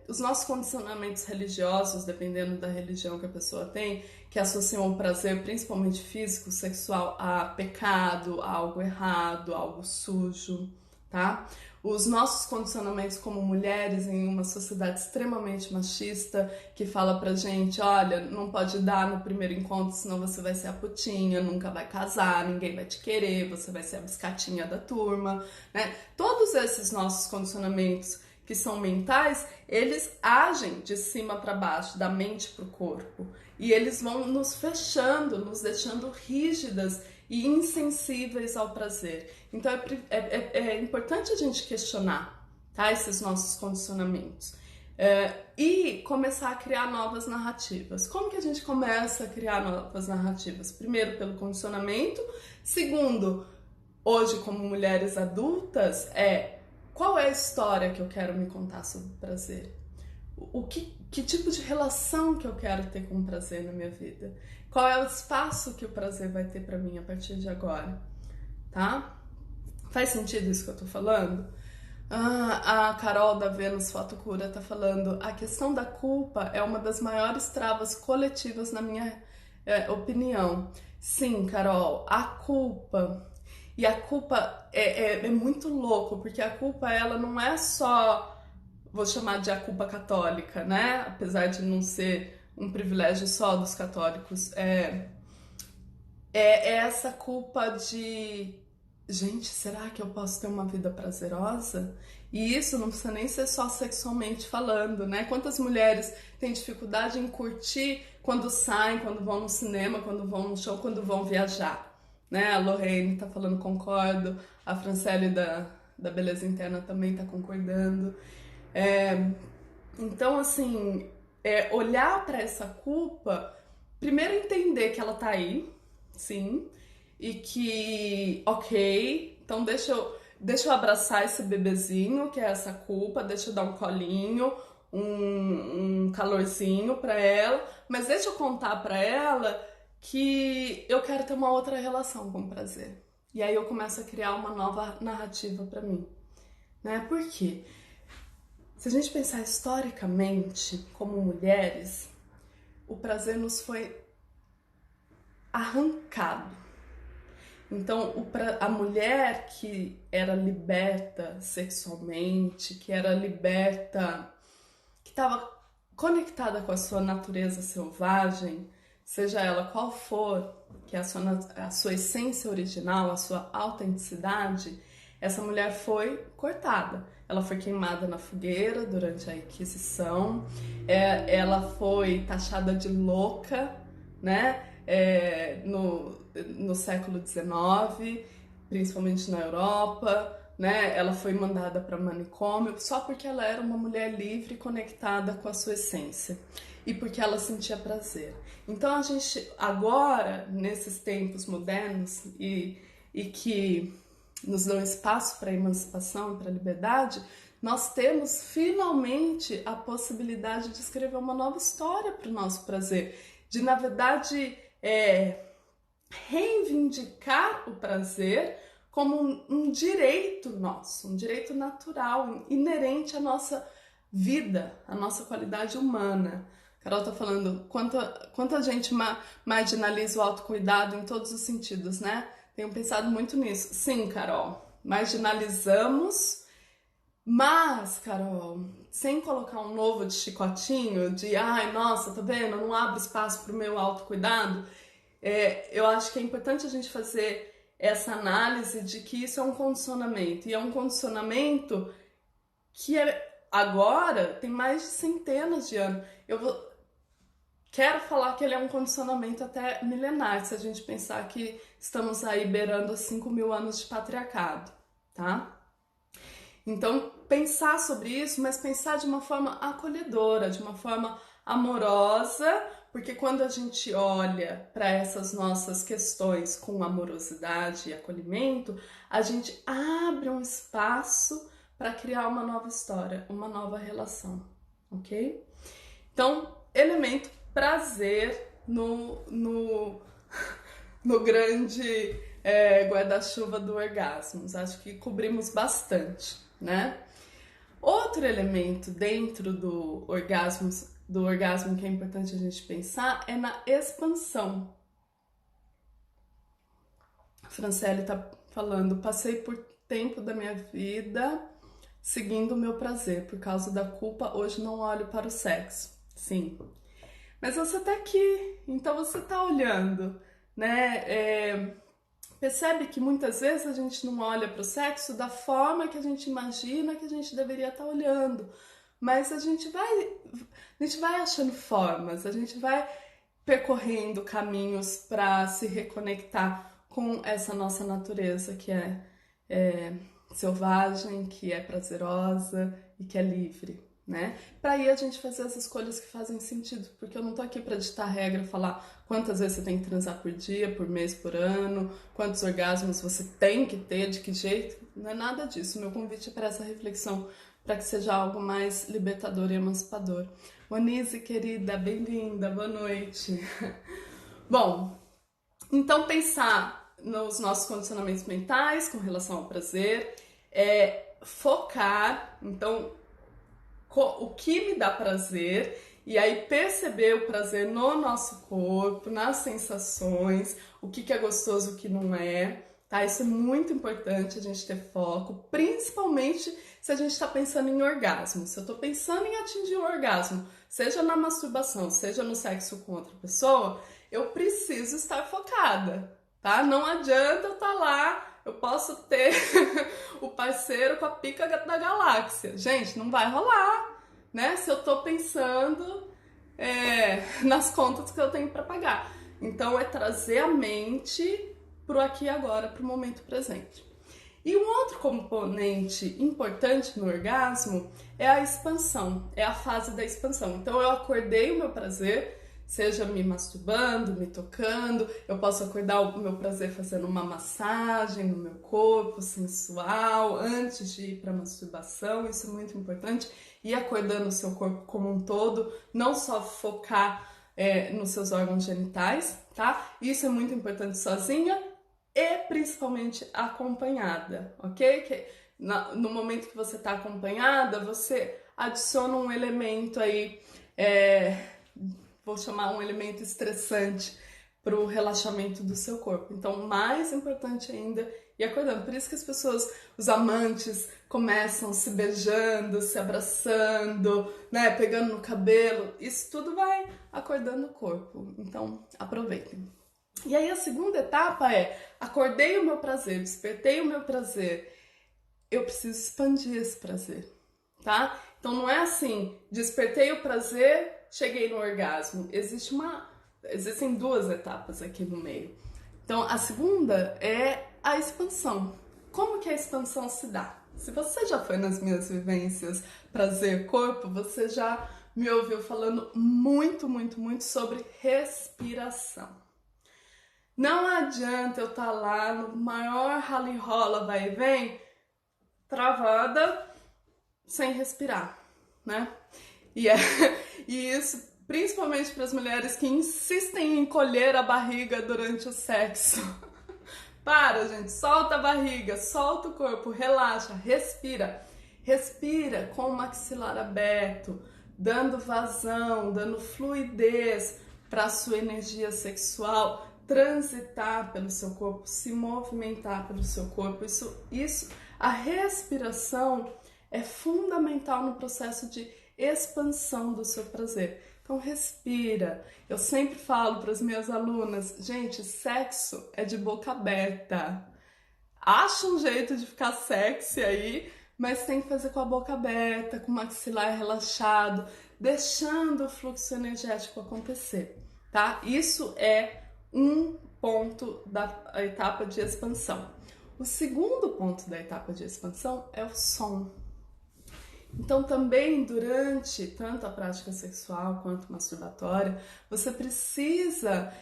Os nossos condicionamentos religiosos, dependendo da religião que a pessoa tem, que associam o prazer, principalmente físico, sexual, a pecado, a algo errado, a algo sujo, tá? Os nossos condicionamentos como mulheres em uma sociedade extremamente machista, que fala pra gente, olha, não pode dar no primeiro encontro, senão você vai ser a putinha, nunca vai casar, ninguém vai te querer, você vai ser a biscatinha da turma, né? Todos esses nossos condicionamentos que são mentais, eles agem de cima para baixo, da mente para o corpo. E eles vão nos fechando, nos deixando rígidas e insensíveis ao prazer. Então é importante a gente questionar, tá, esses nossos condicionamentos. E começar a criar novas narrativas. Como que a gente começa a criar novas narrativas? Primeiro, pelo condicionamento. Segundo, hoje como mulheres adultas, qual é a história que eu quero me contar sobre prazer? que tipo de relação que eu quero ter com o prazer na minha vida. Qual é o espaço que o prazer vai ter pra mim a partir de agora, tá? Faz sentido isso que eu tô falando? A Carol da Vênus Fotocura tá falando: a questão da culpa é uma das maiores travas coletivas na minha opinião. Sim, Carol, a culpa. E a culpa é muito louco, porque a culpa, ela não é só, vou chamar de a culpa católica, né? Apesar de não ser um privilégio só dos católicos. É essa culpa de, gente, será que eu posso ter uma vida prazerosa? E isso não precisa nem ser só sexualmente falando, né? Quantas mulheres têm dificuldade em curtir quando saem, quando vão no cinema, quando vão no show, quando vão viajar, né? A Lorraine tá falando concordo, a Franciele da Beleza Interna também tá concordando. Então, assim, olhar para essa culpa, primeiro entender que ela tá aí, sim, e que, ok, então deixa eu abraçar esse bebezinho, que é essa culpa, deixa eu dar um colinho, um calorzinho pra ela, mas deixa eu contar pra ela que eu quero ter uma outra relação com o prazer. E aí eu começo a criar uma nova narrativa pra mim, né? Por quê? Se a gente pensar historicamente como mulheres, o prazer nos foi arrancado. Então, a mulher que era liberta sexualmente, que era liberta, que estava conectada com a sua natureza selvagem, seja ela qual for, que é a sua essência original, a sua autenticidade, essa mulher foi cortada. Ela foi queimada na fogueira durante a Inquisição, ela foi taxada de louca, né? No século XIX, principalmente na Europa, né? Ela foi mandada para manicômio só porque ela era uma mulher livre, conectada com a sua essência e porque ela sentia prazer. Então a gente agora, nesses tempos modernos e que nos dão espaço para a emancipação e para a liberdade, nós temos finalmente a possibilidade de escrever uma nova história para o nosso prazer, de na verdade reivindicar o prazer como um direito nosso, um direito natural, inerente à nossa vida, à nossa qualidade humana. A Carol tá falando quanta gente marginaliza o autocuidado em todos os sentidos, né? Tenho pensado muito nisso. Sim, Carol, marginalizamos, mas, Carol, sem colocar um novo de chicotinho, de ai, nossa, tá vendo? Não abre espaço pro meu autocuidado. Eu acho que é importante a gente fazer essa análise de que isso é um condicionamento. E é um condicionamento que agora tem mais de centenas de anos. Quero falar que ele é um condicionamento até milenar, se a gente pensar que estamos aí beirando 5.000 anos de patriarcado, tá? Então, pensar sobre isso, mas pensar de uma forma acolhedora, de uma forma amorosa, porque quando a gente olha para essas nossas questões com amorosidade e acolhimento, a gente abre um espaço para criar uma nova história, uma nova relação, ok? Então, elemento prazer no grande guarda-chuva do orgasmos. Acho que cobrimos bastante, né? Outro elemento dentro do orgasmo que é importante a gente pensar é na expansão. A Franciele tá falando: passei por tempo da minha vida seguindo o meu prazer. Por causa da culpa, hoje não olho para o sexo. Sim. Mas você tá aqui, então você tá olhando, né? Percebe que muitas vezes a gente não olha para o sexo da forma que a gente imagina que a gente deveria estar olhando. Mas a gente vai achando formas, a gente vai percorrendo caminhos para se reconectar com essa nossa natureza que é selvagem, que é prazerosa e que é livre, né? Para aí a gente fazer as escolhas que fazem sentido, porque eu não tô aqui para ditar regra, falar quantas vezes você tem que transar por dia, por mês, por ano, quantos orgasmos você tem que ter, de que jeito, não é nada disso. Meu convite é para essa reflexão para que seja algo mais libertador e emancipador. Monize, querida, bem-vinda, boa noite. Bom, então pensar nos nossos condicionamentos mentais com relação ao prazer, focar, então, o que me dá prazer, e aí perceber o prazer no nosso corpo, nas sensações, o que é gostoso, o que não é, tá? Isso é muito importante a gente ter foco, principalmente se a gente está pensando em orgasmo. Se eu tô pensando em atingir o orgasmo, seja na masturbação, seja no sexo com outra pessoa, eu preciso estar focada, tá? Não adianta eu estar lá, eu posso ter o parceiro com a pica da galáxia. Gente, não vai rolar, né? Se eu tô pensando nas contas que eu tenho para pagar. Então, é trazer a mente pro aqui e agora, pro momento presente. E um outro componente importante no orgasmo é a expansão, é a fase da expansão. Então, eu acordei o meu prazer, seja me masturbando, me tocando, eu posso acordar o meu prazer fazendo uma massagem no meu corpo sensual, antes de ir para a masturbação, isso é muito importante, e acordando o seu corpo como um todo, não só focar nos seus órgãos genitais, tá? Isso é muito importante sozinha e principalmente acompanhada, ok? No momento que você está acompanhada, você adiciona um elemento aí, vou chamar um elemento estressante para o relaxamento do seu corpo. Então, mais importante ainda, ir acordando. Por isso que as pessoas, os amantes, começam se beijando, se abraçando, né, pegando no cabelo. Isso tudo vai acordando o corpo. Então, aproveitem. E aí a segunda etapa é: acordei o meu prazer, despertei o meu prazer. Eu preciso expandir esse prazer, tá? Então não é assim, despertei o prazer, cheguei no orgasmo. Existem duas etapas aqui no meio. Então a segunda é a expansão. Como que a expansão se dá? Se você já foi nas minhas vivências prazer corpo, você já me ouviu falando muito sobre respiração. Não adianta eu estar lá no maior rally rola vai e vem, travada, sem respirar, né? E isso principalmente para as mulheres que insistem em encolher a barriga durante o sexo. Para, gente, solta a barriga, solta o corpo, relaxa, respira. Respira com o maxilar aberto, dando vazão, dando fluidez para a sua energia sexual transitar pelo seu corpo, se movimentar pelo seu corpo. A respiração é fundamental no processo de expansão do seu prazer. Então respira. Eu sempre falo para as minhas alunas, gente, sexo é de boca aberta. Acha um jeito de ficar sexy aí, mas tem que fazer com a boca aberta, com o maxilar relaxado, deixando o fluxo energético acontecer, tá? Isso é um ponto da etapa de expansão. O segundo ponto da etapa de expansão é o som. Então também durante tanto a prática sexual quanto masturbatória, você precisa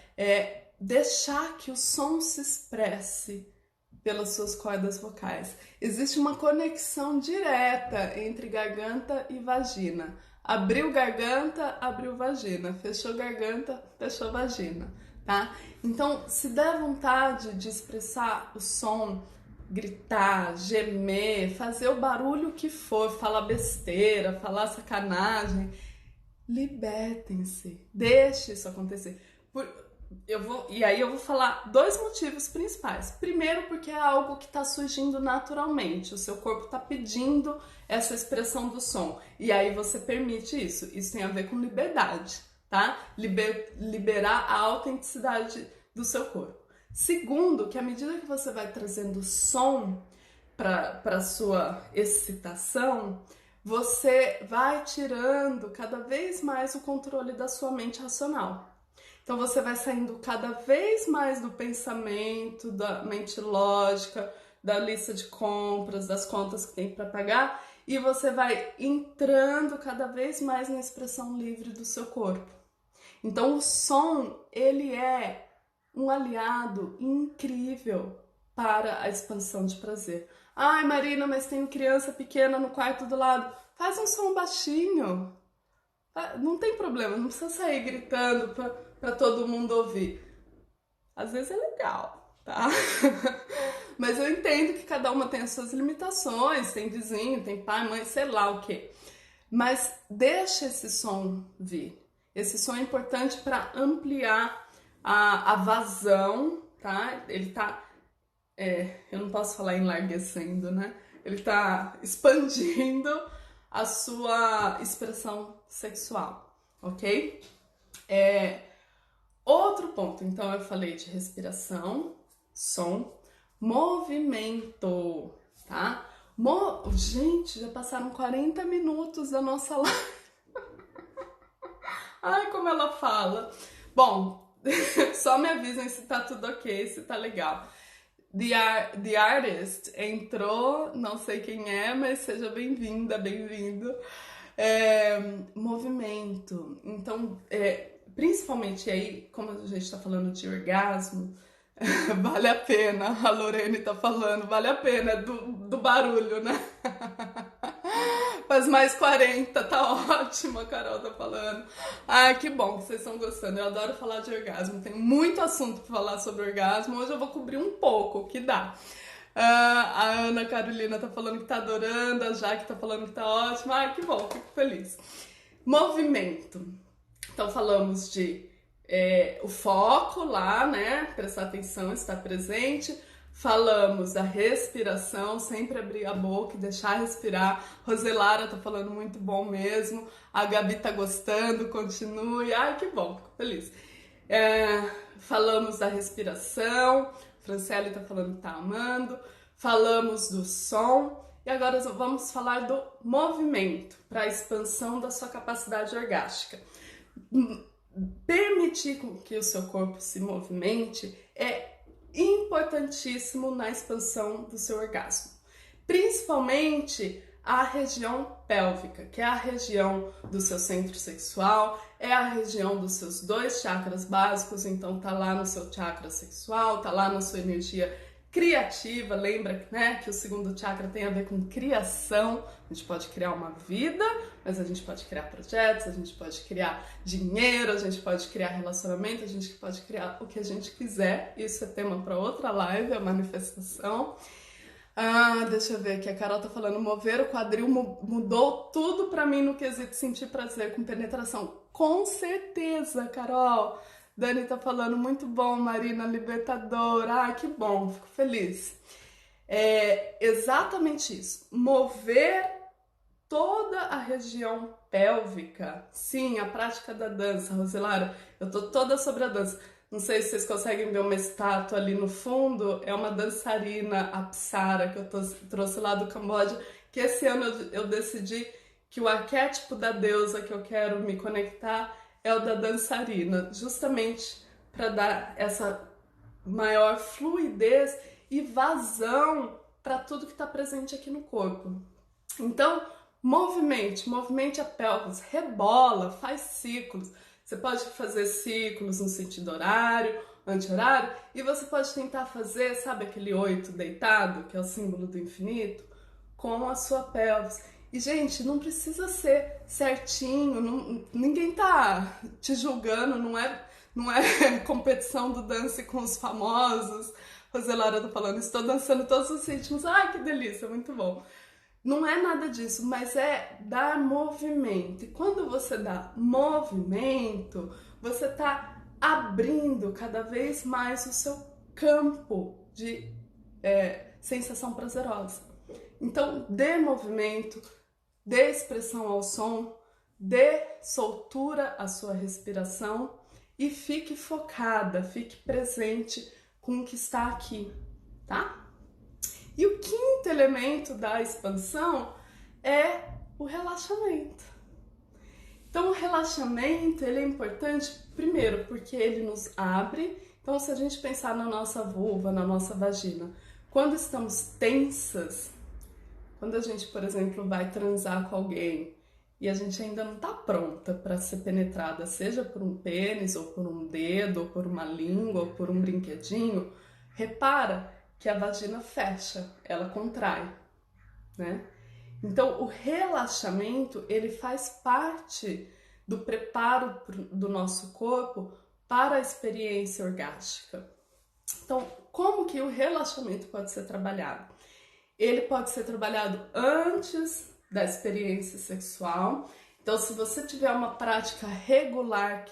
deixar que o som se expresse pelas suas cordas vocais. Existe uma conexão direta entre garganta e vagina. Abriu garganta, abriu vagina. Fechou garganta, fechou vagina. Tá? Então, se der vontade de expressar o som, gritar, gemer, fazer o barulho que for, falar besteira, falar sacanagem, libertem-se, deixe isso acontecer. E aí eu vou falar dois motivos principais. Primeiro, porque é algo que está surgindo naturalmente, o seu corpo está pedindo essa expressão do som, e aí você permite isso. Isso tem a ver com liberdade, tá? Liberar a autenticidade do seu corpo. Segundo, que à medida que você vai trazendo som para sua excitação, você vai tirando cada vez mais o controle da sua mente racional. Então você vai saindo cada vez mais do pensamento, da mente lógica, da lista de compras, das contas que tem para pagar, e você vai entrando cada vez mais na expressão livre do seu corpo. Então o som, ele é um aliado incrível para a expansão de prazer. Ai, Marina, mas tem criança pequena no quarto do lado. Faz um som baixinho. Não tem problema, não precisa sair gritando pra todo mundo ouvir. Às vezes é legal, tá? Mas eu entendo que cada uma tem as suas limitações, tem vizinho, tem pai, mãe, sei lá o quê. Mas deixa esse som vir. Esse som é importante para ampliar a vazão, tá? Ele tá, eu não posso falar enlarguecendo, né? Ele tá expandindo a sua expressão sexual, ok? Outro ponto, então eu falei de respiração, som, movimento, tá? Gente, já passaram 40 minutos da nossa live. Ai, como ela fala. Bom, só me avisem se tá tudo ok, se tá legal. The Artist entrou, não sei quem é, mas seja bem-vinda, bem-vindo. Movimento. Então, principalmente aí, como a gente tá falando de orgasmo, vale a pena, a Lorene tá falando, vale a pena do barulho, né? Faz mais 40, tá ótimo, a Carol tá falando. Ah, que bom que vocês estão gostando. Eu adoro falar de orgasmo. Tem muito assunto pra falar sobre orgasmo. Hoje eu vou cobrir um pouco, o que dá. A Ana Carolina tá falando que tá adorando, a Jaque tá falando que tá ótimo. Ah, que bom, fico feliz. Movimento. Então falamos de o foco lá, né? Prestar atenção, estar presente. Falamos da respiração, sempre abrir a boca e deixar respirar. Roselara tá falando muito bom mesmo. A Gabi tá gostando, continue. Ai, que bom, fico feliz. Falamos da respiração. Franciele tá falando que tá amando. Falamos do som. E agora vamos falar do movimento para a expansão da sua capacidade orgástica. Permitir que o seu corpo se movimente é importantíssimo na expansão do seu orgasmo, principalmente a região pélvica, que é a região do seu centro sexual, é a região dos seus 2 chakras básicos, então tá lá no seu chakra sexual, tá lá na sua energia criativa. Lembra, né, que o segundo chakra tem a ver com criação. A gente pode criar uma vida, mas a gente pode criar projetos, a gente pode criar dinheiro, a gente pode criar relacionamento, a gente pode criar o que a gente quiser. Isso é tema para outra live, a manifestação. Deixa eu ver aqui, a Carol tá falando, mover o quadril mudou tudo pra mim no quesito sentir prazer com penetração. Com certeza, Carol. Dani tá falando, muito bom, Marina, libertadora. Que bom, fico feliz. É exatamente isso. Mover toda a região pélvica. Sim, a prática da dança, Roselara. Eu tô toda sobre a dança. Não sei se vocês conseguem ver uma estátua ali no fundo. É uma dançarina, a Apsara, que eu trouxe lá do Camboja. Que esse ano eu decidi que o arquétipo da deusa que eu quero me conectar é o da dançarina, justamente para dar essa maior fluidez e vazão para tudo que está presente aqui no corpo. Então, movimente a pelvis, rebola, faz ciclos. Você pode fazer ciclos no sentido horário, anti-horário, e você pode tentar fazer, sabe aquele 8 deitado, que é o símbolo do infinito, com a sua pelvis. E, gente, não precisa ser certinho, ninguém tá te julgando, não é competição do dance com os famosos. Roselara tá falando, estou dançando todos os ritmos, ai que delícia, muito bom. Não é nada disso, mas é dar movimento. E quando você dá movimento, você tá abrindo cada vez mais o seu campo de sensação prazerosa. Então, dê movimento, dê expressão ao som, dê soltura à sua respiração e fique focada, fique presente com o que está aqui, tá? E o quinto elemento da expansão é o relaxamento. Então, o relaxamento ele é importante, primeiro, porque ele nos abre. Então, se a gente pensar na nossa vulva, na nossa vagina, quando estamos tensas, quando a gente, por exemplo, vai transar com alguém e a gente ainda não está pronta para ser penetrada, seja por um pênis, ou por um dedo, ou por uma língua, ou por um brinquedinho, repara que a vagina fecha, ela contrai, né? Então, o relaxamento, ele faz parte do preparo do nosso corpo para a experiência orgástica. Então, como que o relaxamento pode ser trabalhado? Ele pode ser trabalhado antes da experiência sexual. Então, se você tiver uma prática regular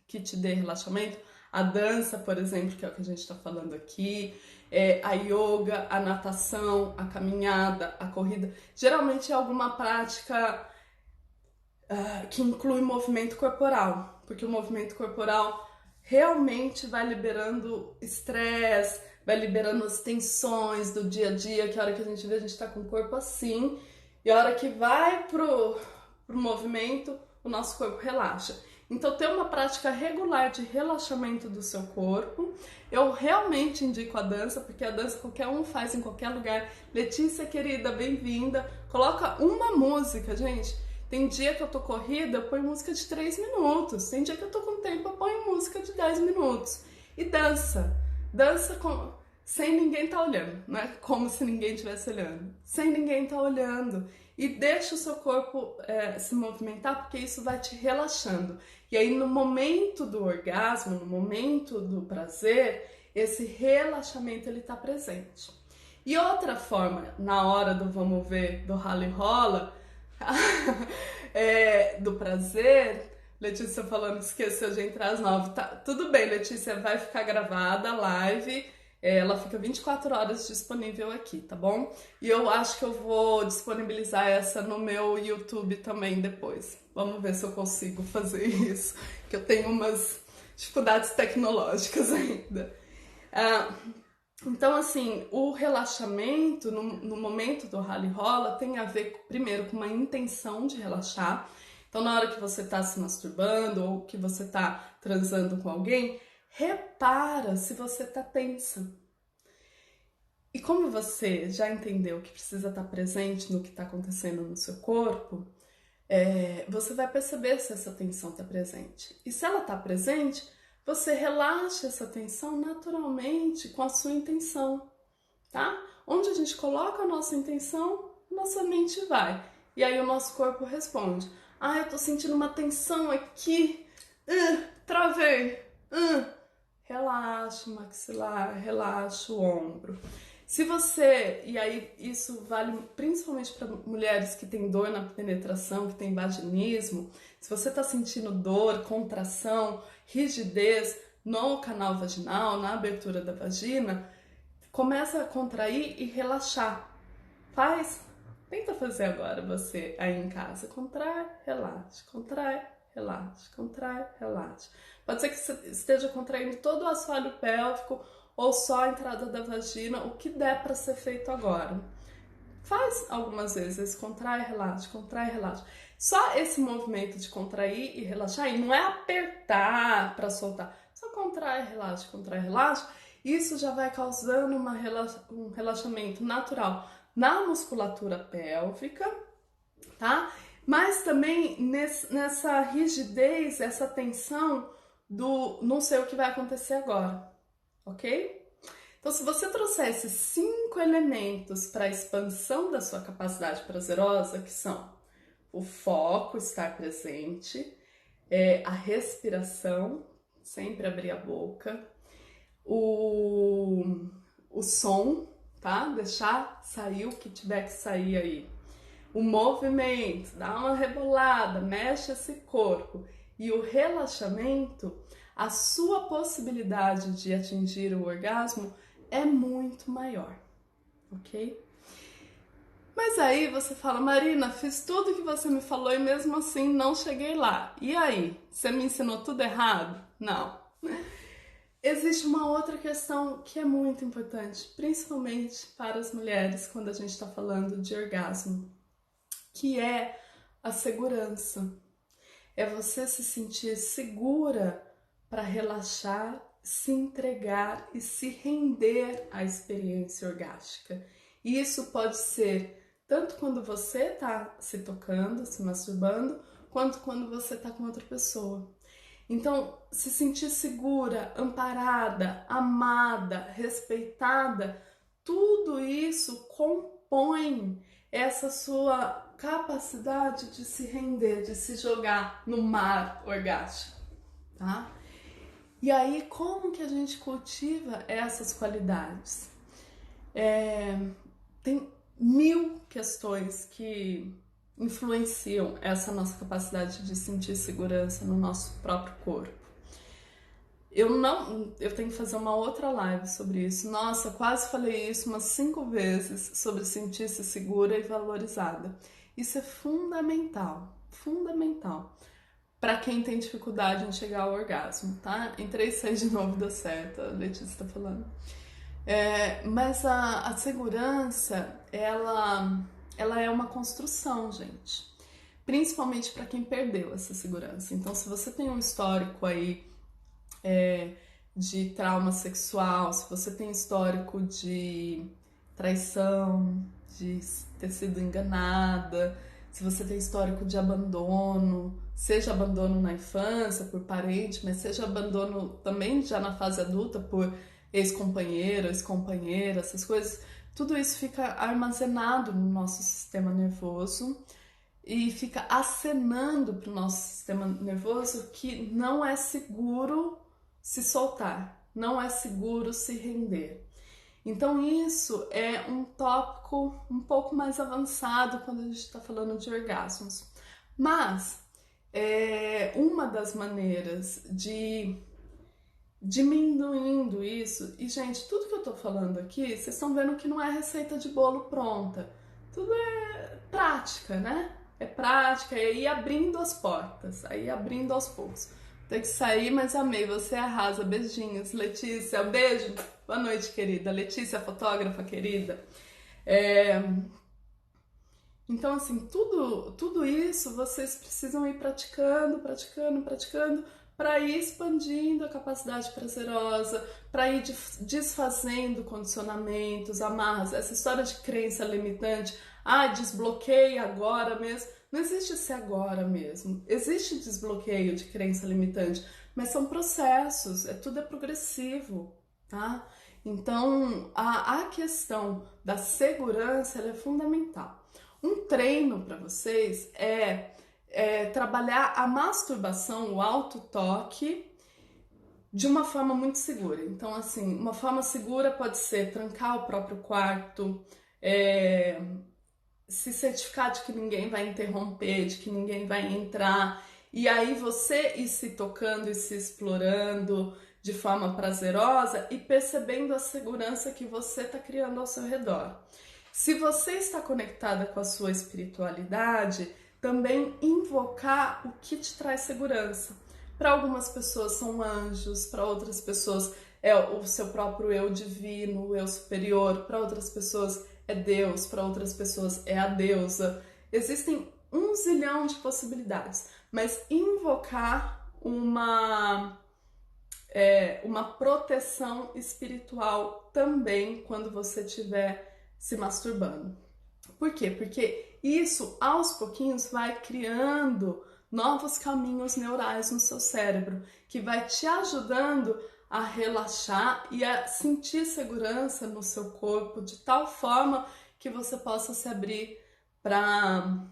que te dê relaxamento, a dança, por exemplo, que é o que a gente está falando aqui, a yoga, a natação, a caminhada, a corrida, geralmente é alguma prática que inclui movimento corporal, porque o movimento corporal realmente vai liberando estresse, vai liberando as tensões do dia a dia, que a hora que a gente vê, a gente tá com o corpo assim, e a hora que vai pro movimento, o nosso corpo relaxa. Então, ter uma prática regular de relaxamento do seu corpo. Eu realmente indico a dança, porque a dança qualquer um faz em qualquer lugar. Letícia, querida, bem-vinda. Coloca uma música, gente. Tem dia que eu tô corrida, eu ponho música de 3 minutos. Tem dia que eu tô com tempo, eu ponho música de 10 minutos. E dança. Dança sem ninguém tá olhando, né? Como se ninguém estivesse olhando. Sem ninguém tá olhando. E deixa o seu corpo se movimentar, porque isso vai te relaxando. E aí, no momento do orgasmo, no momento do prazer, esse relaxamento ele tá presente. E outra forma, na hora do vamos ver, do rala e rola, do prazer, Letícia falando que esqueceu de entrar às 9. Tá, tudo bem, Letícia, vai ficar gravada a live. Ela fica 24 horas disponível aqui, tá bom? E eu acho que eu vou disponibilizar essa no meu YouTube também depois. Vamos ver se eu consigo fazer isso, que eu tenho umas dificuldades tecnológicas ainda. Então, assim, o relaxamento no momento do rala e rola tem a ver, primeiro, com uma intenção de relaxar. Então, na hora que você tá se masturbando ou que você tá transando com alguém, repara se você tá tensa. E como você já entendeu que precisa estar presente no que está acontecendo no seu corpo, você vai perceber se essa tensão está presente. E se ela está presente, você relaxa essa tensão naturalmente com a sua intenção, tá? Onde a gente coloca a nossa intenção, nossa mente vai. E aí o nosso corpo responde. Ah, eu tô sentindo uma tensão aqui. Travei. Relaxa o maxilar, relaxa o ombro. Se você, e aí isso vale principalmente para mulheres que têm dor na penetração, que têm vaginismo, se você está sentindo dor, contração, rigidez no canal vaginal, na abertura da vagina, começa a contrair e relaxar. Tenta fazer agora você aí em casa. Contrai, relaxa, contrai, relaxa, contrai, relaxa. Pode ser que você esteja contraindo todo o assoalho pélvico ou só a entrada da vagina, o que der para ser feito agora. Faz algumas vezes, contrai, relaxa. Só esse movimento de contrair e relaxar, e não é apertar para soltar, só contrai, relaxa, isso já vai causando um relaxamento natural na musculatura pélvica, tá? Mas também nessa rigidez, essa tensão do não sei o que vai acontecer agora. Ok? Então, se você trouxesse 5 elementos para a expansão da sua capacidade prazerosa, que são o foco, estar presente, a respiração, sempre abrir a boca, o som, tá? Deixar sair o que tiver que sair aí. O movimento, dá uma rebolada, mexe esse corpo. E o relaxamento, a sua possibilidade de atingir o orgasmo é muito maior, ok? Mas aí você fala, Marina, fiz tudo que você me falou e mesmo assim não cheguei lá. E aí? Você me ensinou tudo errado? Não. Existe uma outra questão que é muito importante, principalmente para as mulheres quando a gente está falando de orgasmo, que é a segurança. É você se sentir segura para relaxar, se entregar e se render à experiência orgástica. E isso pode ser tanto quando você está se tocando, se masturbando, quanto quando você está com outra pessoa. Então, se sentir segura, amparada, amada, respeitada tudo isso compõe essa sua capacidade de se render, de se jogar no mar orgástico, tá? E aí, como que a gente cultiva essas qualidades? Tem mil questões que influenciam essa nossa capacidade de sentir segurança no nosso próprio corpo. Eu tenho que fazer uma outra live sobre isso. Nossa, quase falei isso umas 5 vezes sobre sentir-se segura e valorizada. Isso é fundamental, fundamental para quem tem dificuldade em chegar ao orgasmo, tá? Entrei e saí de novo, deu certo, a Letícia tá falando. Mas a segurança, ela é uma construção, gente. Principalmente para quem perdeu essa segurança. Então, se você tem um histórico aí de trauma sexual, se você tem histórico de traição, de ter sido enganada, se você tem histórico de abandono, seja abandono na infância por parente, mas seja abandono também já na fase adulta por ex-companheiro, ex-companheira, essas coisas, tudo isso fica armazenado no nosso sistema nervoso e fica acenando para o nosso sistema nervoso que não é seguro se soltar, não é seguro se render. Então isso é um tópico um pouco mais avançado quando a gente está falando de orgasmos. Mas uma das maneiras de diminuindo isso, e gente, tudo que eu tô falando aqui, vocês estão vendo que não é receita de bolo pronta, tudo é prática, né? É prática, é ir abrindo as portas, aí abrindo aos poucos. Tem que sair, mas amei, você arrasa, beijinhos. Letícia, beijo, boa noite, querida. Letícia, fotógrafa querida. Então, assim, tudo isso vocês precisam ir praticando, para ir expandindo a capacidade prazerosa, para ir desfazendo condicionamentos, amarras, essa história de crença limitante, desbloqueia agora mesmo. Não existe esse agora mesmo, existe desbloqueio de crença limitante, mas são processos, tudo é progressivo, tá? Então, a questão da segurança ela é fundamental. Um treino para vocês é trabalhar a masturbação, o autotoque, de uma forma muito segura. Então, assim, uma forma segura pode ser trancar o próprio quarto, se certificar de que ninguém vai interromper, de que ninguém vai entrar, e aí você ir se tocando e se explorando de forma prazerosa e percebendo a segurança que você está criando ao seu redor. Se você está conectada com a sua espiritualidade, também invocar o que te traz segurança. Para algumas pessoas são anjos, para outras pessoas é o seu próprio eu divino, o eu superior, para outras pessoas é Deus, para outras pessoas é a deusa. Existem 1 zilhão de possibilidades, mas invocar uma proteção espiritual também quando você estiver se masturbando. Por quê? Porque isso, aos pouquinhos, vai criando novos caminhos neurais no seu cérebro, que vai te ajudando a relaxar e a sentir segurança no seu corpo, de tal forma que você possa se abrir para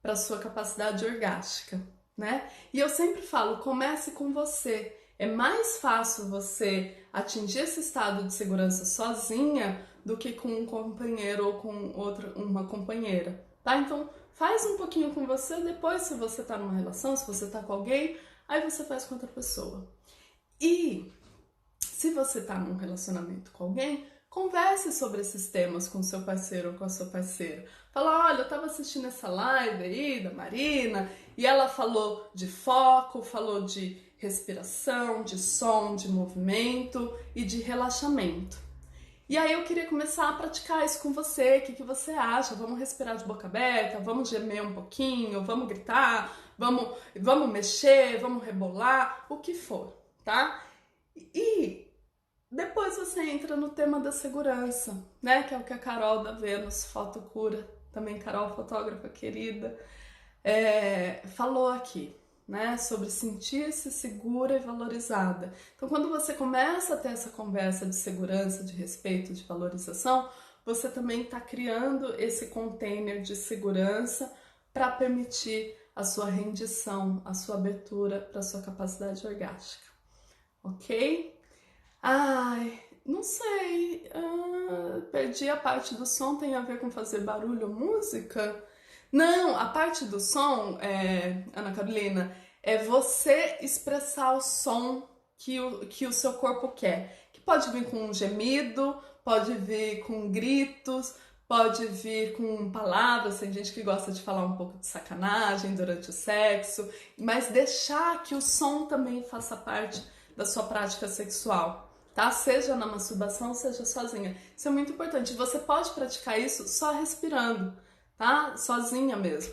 a sua capacidade orgástica, né? E eu sempre falo, comece com você. É mais fácil você atingir esse estado de segurança sozinha do que com um companheiro ou com uma companheira, tá? Então, faz um pouquinho com você, depois se você tá numa relação, se você tá com alguém, aí você faz com outra pessoa. E se você tá num relacionamento com alguém, converse sobre esses temas com seu parceiro ou com a sua parceira. Fala, olha, eu tava assistindo essa live aí da Marina e ela falou de foco, falou de respiração, de som, de movimento e de relaxamento. E aí eu queria começar a praticar isso com você. O que você acha? Vamos respirar de boca aberta? Vamos gemer um pouquinho? Vamos gritar? Vamos mexer? Vamos rebolar? O que for, tá? E depois você entra no tema da segurança, né? Que é o que a Carol da Vênus Fotocura, também Carol, fotógrafa querida, falou aqui. né? Sobre sentir-se segura e valorizada. Então, quando você começa a ter essa conversa de segurança, de respeito, de valorização, você também está criando esse container de segurança para permitir a sua rendição, a sua abertura para a sua capacidade orgástica, ok? Ai, não sei, perdi a parte do som, tem a ver com fazer barulho ou música? Não, a parte do som, Ana Carolina, é você expressar o som que o seu corpo quer. Que pode vir com um gemido, pode vir com gritos, pode vir com palavras. Tem gente que gosta de falar um pouco de sacanagem durante o sexo, mas deixar que o som também faça parte da sua prática sexual. Tá? Seja na masturbação, seja sozinha. Isso é muito importante. Você pode praticar isso só respirando, tá? Sozinha mesmo.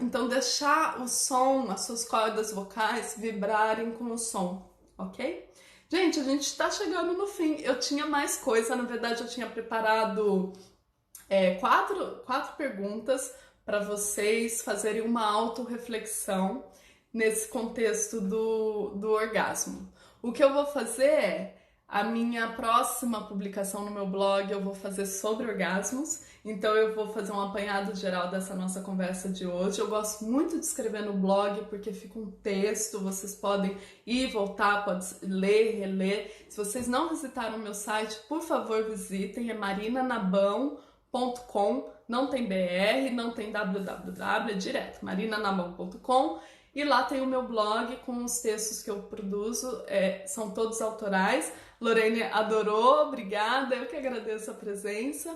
Então deixar o som, as suas cordas vocais vibrarem com o som, ok? Gente, a gente tá chegando no fim. Eu tinha mais coisa, na verdade eu tinha preparado quatro perguntas para vocês fazerem uma autorreflexão nesse contexto do orgasmo. O que eu vou fazer é, a minha próxima publicação no meu blog eu vou fazer sobre orgasmos, então eu vou fazer um apanhado geral dessa nossa conversa de hoje. Eu gosto muito de escrever no blog porque fica um texto, vocês podem ir e voltar, podem ler, reler. Se vocês não visitaram o meu site, por favor visitem, é marinanabão.com, não tem BR, não tem www, é direto, marinanabão.com. E lá tem o meu blog com os textos que eu produzo, são todos autorais. Lorene adorou, obrigada, eu que agradeço a presença.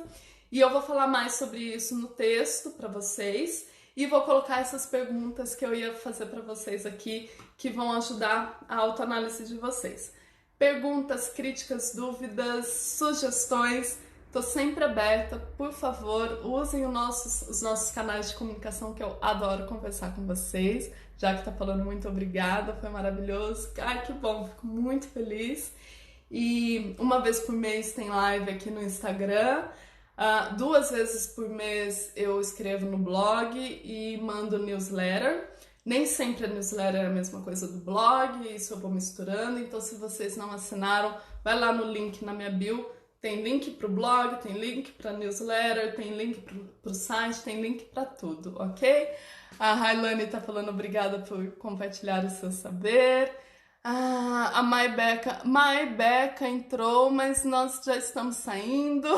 E eu vou falar mais sobre isso no texto para vocês e vou colocar essas perguntas que eu ia fazer para vocês aqui, que vão ajudar a autoanálise de vocês. Perguntas, críticas, dúvidas, sugestões, tô sempre aberta, por favor, usem os nossos canais de comunicação que eu adoro conversar com vocês. Já que tá falando, muito obrigada, foi maravilhoso. Ai, que bom, fico muito feliz. E uma vez por mês tem live aqui no Instagram. 2 vezes por mês eu escrevo no blog e mando newsletter. Nem sempre a newsletter é a mesma coisa do blog, isso eu vou misturando. Então, se vocês não assinaram, vai lá no link na minha bio. Tem link pro blog, tem link pra newsletter, tem link pro site, tem link pra tudo, ok? A Railane tá falando obrigada por compartilhar o seu saber. A Maibeca entrou, mas nós já estamos saindo.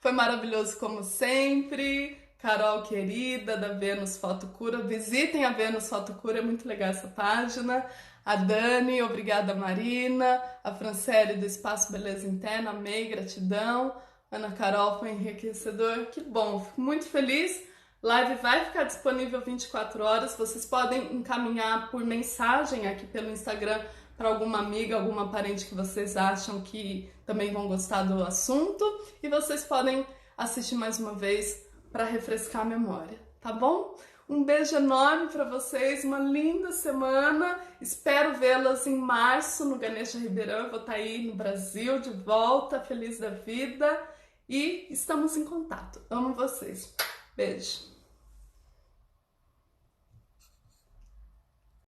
Foi maravilhoso como sempre. Carol querida, da Vênus Fotocura. Visitem a Vênus Fotocura, é muito legal essa página. A Dani, obrigada Marina. A Franciele do Espaço Beleza Interna, amei, gratidão. Ana Carol, foi enriquecedor. Que bom, fico muito feliz. Live vai ficar disponível 24 horas. Vocês podem encaminhar por mensagem aqui pelo Instagram para alguma amiga, alguma parente que vocês acham que também vão gostar do assunto. E vocês podem assistir mais uma vez para refrescar a memória, tá bom? Um beijo enorme para vocês, uma linda semana. Espero vê-las em março no Ganesha Ribeirão. Eu vou estar aí no Brasil de volta, feliz da vida. E estamos em contato. Amo vocês. Beijo.